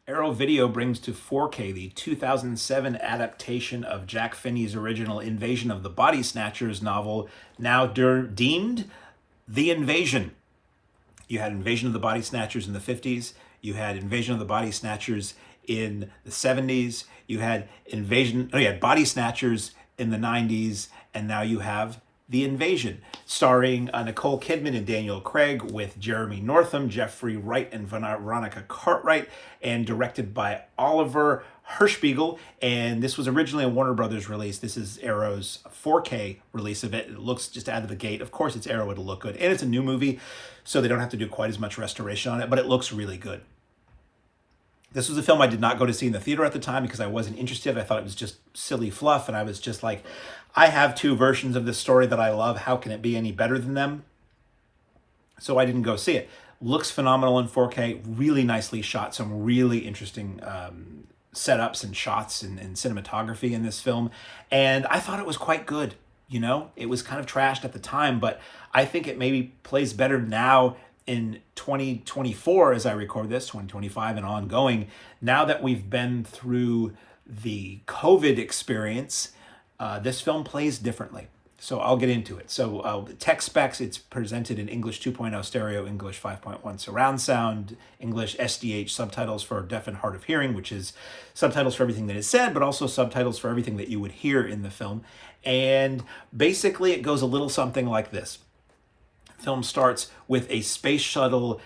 Arrow Video brings to 4K the 2007 adaptation of Jack Finney's original Invasion of the Body Snatchers novel, now deemed The Invasion. You had Invasion of the Body Snatchers in the 50s. You had Invasion of the Body Snatchers in the 70s. You had Body Snatchers in the 90s. And now you have The Invasion, starring Nicole Kidman and Daniel Craig, with Jeremy Northam, Jeffrey Wright, and Veronica Cartwright, and directed by Oliver Hirschbiegel. And this was originally a Warner Brothers release. This is Arrow's 4K release of it. It looks just out of the gate. Of course, it's Arrow. It'll look good. And it's a new movie, so they don't have to do quite as much restoration on it, but it looks really good. This was a film I did not go to see in the theater at the time because I wasn't interested. I thought it was just silly fluff, and I was just like, I have two versions of this story that I love. How can it be any better than them? So I didn't go see it. Looks phenomenal in 4K, really nicely shot, some really interesting setups and shots and cinematography in this film. And I thought it was quite good. You know, it was kind of trashed at the time, but I think it maybe plays better now in 2024 as I record this, 2025 and ongoing. Now that we've been through the COVID experience, this film plays differently. So I'll get into it. So tech specs, it's presented in English 2.0 stereo, English 5.1 surround sound, English SDH subtitles for deaf and hard of hearing, which is subtitles for everything that is said, but also subtitles for everything that you would hear in the film. And basically it goes a little something like this. Film starts with a space shuttle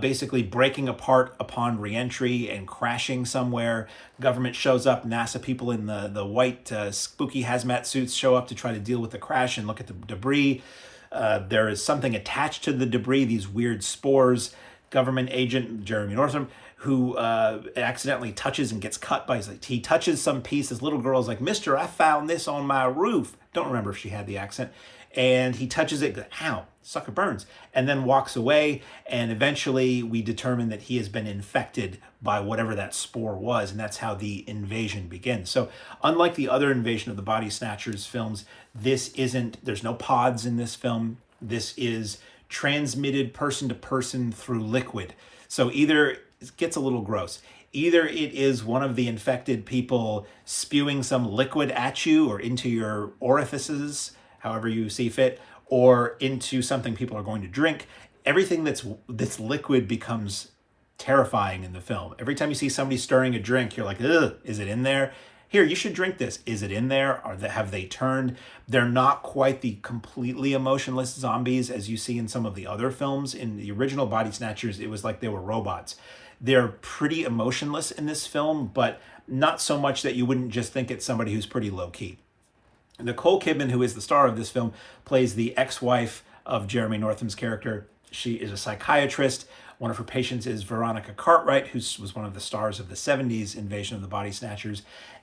basically breaking apart upon reentry and crashing somewhere. Government shows up. NASA people in the white spooky hazmat suits show up to try to deal with the crash and look at the debris. There is something attached to the debris, these weird spores. Government agent Jeremy Northam, who accidentally touches and gets cut by, he touches some piece. This little girl's like, "Mister, I found this on my roof." Don't remember if she had the accent. And he touches it, ow, sucker burns, and then walks away. And eventually we determine that he has been infected by whatever that spore was. And that's how the invasion begins. So unlike the other Invasion of the Body Snatchers films, there's no pods in this film. This is transmitted person to person through liquid. So either it gets a little gross. Either it is one of the infected people spewing some liquid at you or into your orifices, however you see fit, or into something people are going to drink. Everything that's liquid becomes terrifying in the film. Every time you see somebody stirring a drink, you're like, ugh, is it in there? Here, you should drink this. Is it in there? Have they turned? They're not quite the completely emotionless zombies as you see in some of the other films. In the original Body Snatchers, it was like they were robots. They're pretty emotionless in this film, but not so much that you wouldn't just think it's somebody who's pretty low-key. Nicole Kidman, who is the star of this film, plays the ex-wife of Jeremy Northam's character. She is a psychiatrist. One of her patients is Veronica Cartwright, who was one of the stars of the 70s Invasion of the Body Snatchers.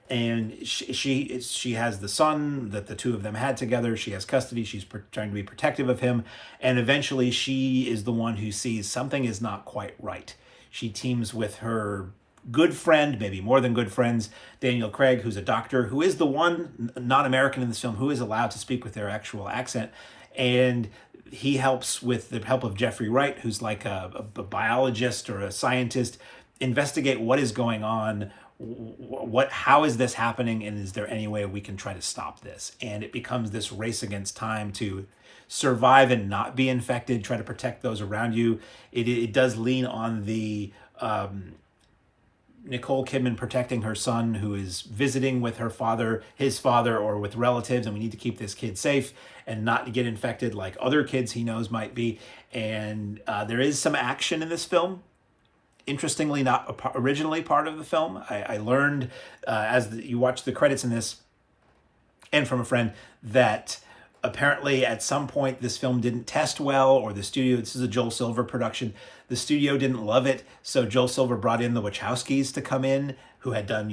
And she has the son that the two of them had together. She has custody. She's trying to be protective of him. And eventually she is the one who sees something is not quite right. She teams with her good friend, maybe more than good friends, Daniel Craig, who's a doctor, who is the one non-American in this film who is allowed to speak with their actual accent. And he helps with the help of Jeffrey Wright, who's like a biologist or a scientist, investigate what is going on, how is this happening, and is there any way we can try to stop this? And it becomes this race against time to survive and not be infected, try to protect those around you. It does lean on the Nicole Kidman protecting her son who is visiting with his father, or with relatives, and we need to keep this kid safe and not get infected like other kids he knows might be. And there is some action in this film. Interestingly, not originally part of the film. I learned you watch the credits in this, and from a friend, that apparently at some point this film didn't test well, or this is a Joel Silver production. The studio didn't love it, so Joel Silver brought in the Wachowskis to come in, who had done,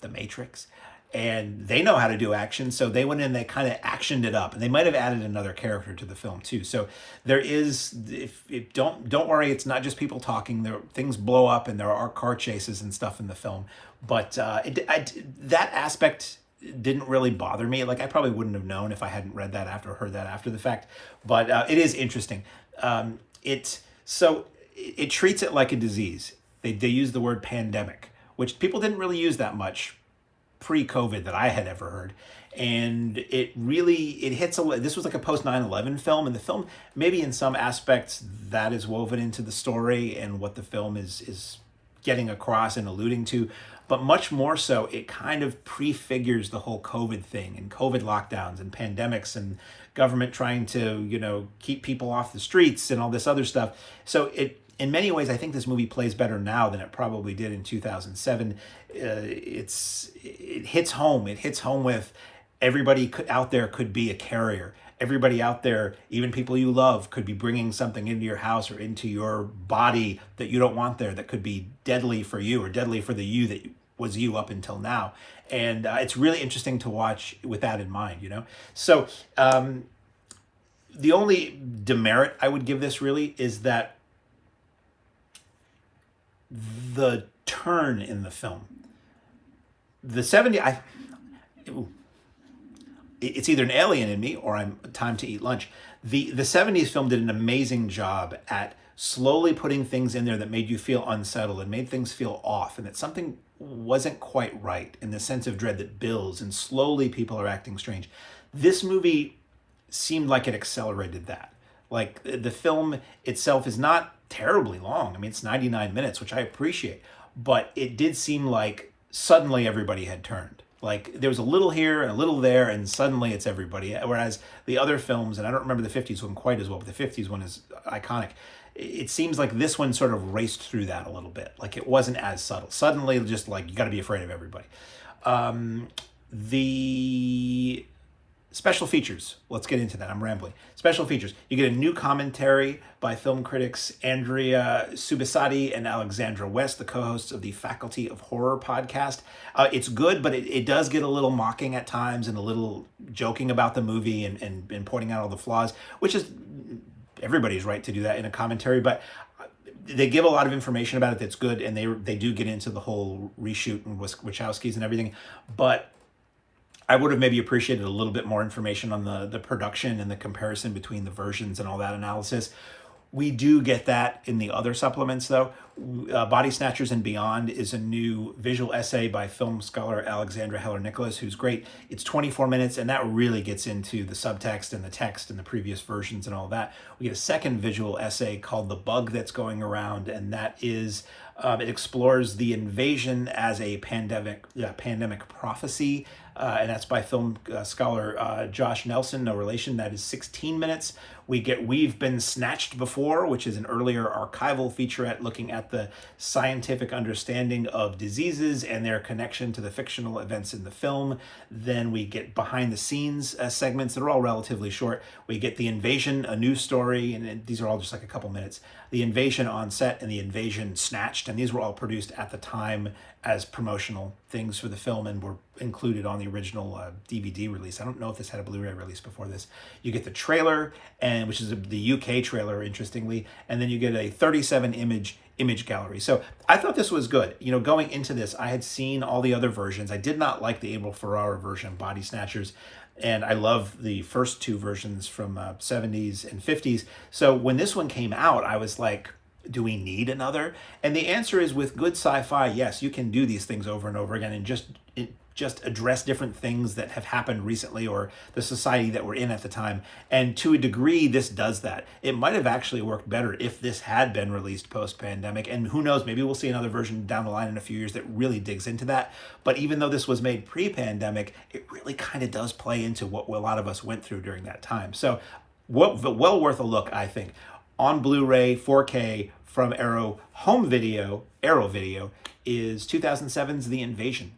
The Matrix. And they know how to do action, so they went in, they kind of actioned it up, and they might have added another character to the film too. So there is, don't worry, it's not just people talking. Things blow up, and there are car chases and stuff in the film. But that aspect didn't really bother me. Like, I probably wouldn't have known if I hadn't read that after or heard that after the fact. But it is interesting. It treats it like a disease. They use the word pandemic, which people didn't really use that much pre-COVID that I had ever heard. And it hits this was like a post 9/11 film, and the film, maybe in some aspects, that is woven into the story and what the film is getting across and alluding to. But much more so, it kind of prefigures the whole COVID thing and COVID lockdowns and pandemics and government trying to, keep people off the streets and all this other stuff. So in many ways, I think this movie plays better now than it probably did in 2007. It hits home. It hits home with everybody out there could be a carrier. Everybody out there, even people you love, could be bringing something into your house or into your body that you don't want there, that could be deadly for you or deadly for the you that was you up until now. And it's really interesting to watch with that in mind. So the only demerit I would give this really is that the turn in the film, the 70s, it's either an alien in me or I'm time to eat lunch. The 70s film did an amazing job at slowly putting things in there that made you feel unsettled and made things feel off, and that something wasn't quite right, in the sense of dread that builds, and slowly people are acting strange. This movie seemed like it accelerated that. Like, the film itself is not terribly long. I mean, it's 99 minutes, which I appreciate, but it did seem like suddenly everybody had turned. Like, there was a little here and a little there, and suddenly it's everybody. Whereas the other films, and I don't remember the 50s one quite as well, but the 50s one is iconic. It seems like this one sort of raced through that a little bit. Like, it wasn't as subtle. Suddenly, just like, you got to be afraid of everybody. The special features. Let's get into that. I'm rambling. Special features. You get a new commentary by film critics Andrea Subissati and Alexandra West, the co-hosts of the Faculty of Horror podcast. It's good, but it does get a little mocking at times and a little joking about the movie and pointing out all the flaws, which is everybody's right to do that in a commentary. But they give a lot of information about it that's good, and they do get into the whole reshoot and Wachowskis and everything. But I would have maybe appreciated a little bit more information on the production and the comparison between the versions and all that analysis. We do get that in the other supplements, though. Body Snatchers and Beyond is a new visual essay by film scholar Alexandra Heller-Nicholas, who's great. It's 24 minutes, and that really gets into the subtext and the text and the previous versions and all that. We get a second visual essay called The Bug That's Going Around, and that is, it explores the invasion as a pandemic prophecy, and that's by film scholar Josh Nelson, no relation. That is 16 minutes. We get We've Been Snatched Before, which is an earlier archival featurette looking at the scientific understanding of diseases and their connection to the fictional events in the film. Then we get behind the scenes segments that are all relatively short. We get The Invasion, a new story, and these are all just like a couple minutes. The Invasion on Set and The Invasion Snatched, and these were all produced at the time as promotional things for the film and were included on the original DVD release. I don't know if this had a Blu-ray release before this. You get the trailer, and which is the UK trailer, interestingly, and then you get a 37 image gallery. So I thought this was good. Going into this, I had seen all the other versions. I did not like the Abel Ferrara version, Body Snatchers, and I love the first two versions from 70s and 50s. So when this one came out, I was like, do we need another? And the answer is, with good sci-fi, yes, you can do these things over and over again and just address different things that have happened recently or the society that we're in at the time. And to a degree, this does that. It might have actually worked better if this had been released post-pandemic. And who knows, maybe we'll see another version down the line in a few years that really digs into that. But even though this was made pre-pandemic, it really kind of does play into what a lot of us went through during that time. So well worth a look, I think. On Blu-ray, 4K from Arrow Video is 2007's The Invasion.